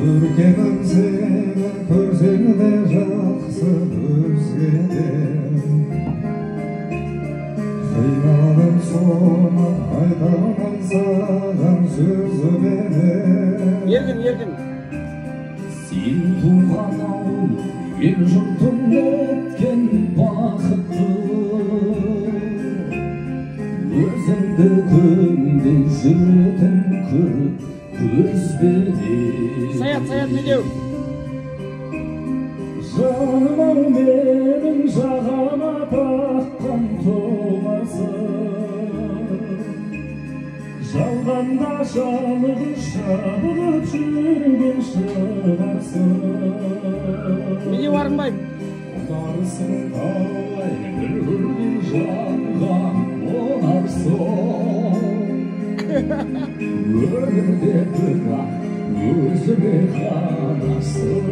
көркемім сені көрсем де жақсы өзгеден қиналып соны айтамын саған сөзбенен еркін сен туған ауыл ел жұртың еткен бақытты өзіңді күндей жүретін көзбенен саят не деу жаным-ау менің жағама таққан тұмарсың жалғанда жалғыз жабылып жүрген шығарсың неге барынбай ұнарсың қалай бүлгүлдей жанған ұнарсың өмірде бірақ өзіме ғанасың